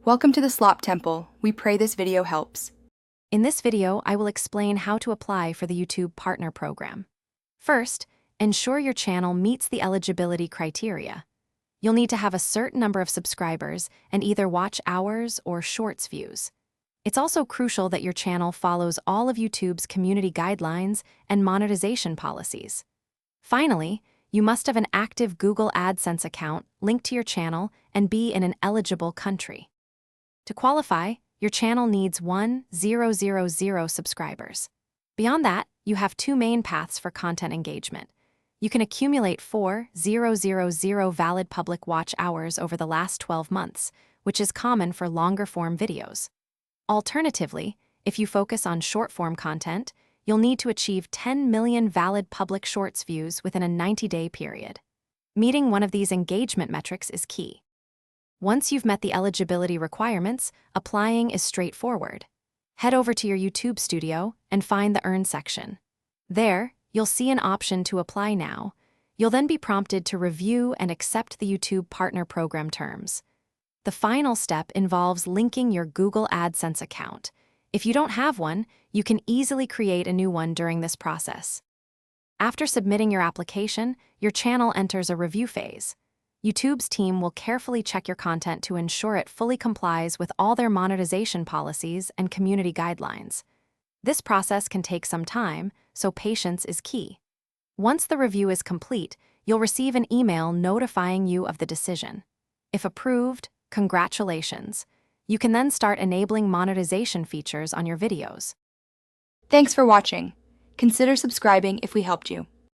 Welcome to the Slop Temple. We pray this video helps. In this video, I will explain how to apply for the YouTube Partner Program. First, ensure your channel meets the eligibility criteria. You'll need to have a certain number of subscribers and either watch hours or shorts views. It's also crucial that your channel follows all of YouTube's community guidelines and monetization policies. Finally, you must have an active Google AdSense account linked to your channel and be in an eligible country. To qualify, your channel needs 1,000 subscribers. Beyond that, you have two main paths for content engagement. You can accumulate 4,000 valid public watch hours over the last 12 months, which is common for longer-form videos. Alternatively, if you focus on short-form content, you'll need to achieve 10 million valid public shorts views within a 90-day period. Meeting one of these engagement metrics is key. Once you've met the eligibility requirements, applying is straightforward. Head over to your YouTube studio and find the Earn section. There, you'll see an option to apply now. You'll then be prompted to review and accept the YouTube Partner Program terms. The final step involves linking your Google AdSense account. If you don't have one, you can easily create a new one during this process. After submitting your application, your channel enters a review phase. YouTube's team will carefully check your content to ensure it fully complies with all their monetization policies and community guidelines. This process can take some time, so patience is key. Once the review is complete, you'll receive an email notifying you of the decision. If approved, congratulations. You can then start enabling monetization features on your videos. Thanks for watching. Consider subscribing if we helped you.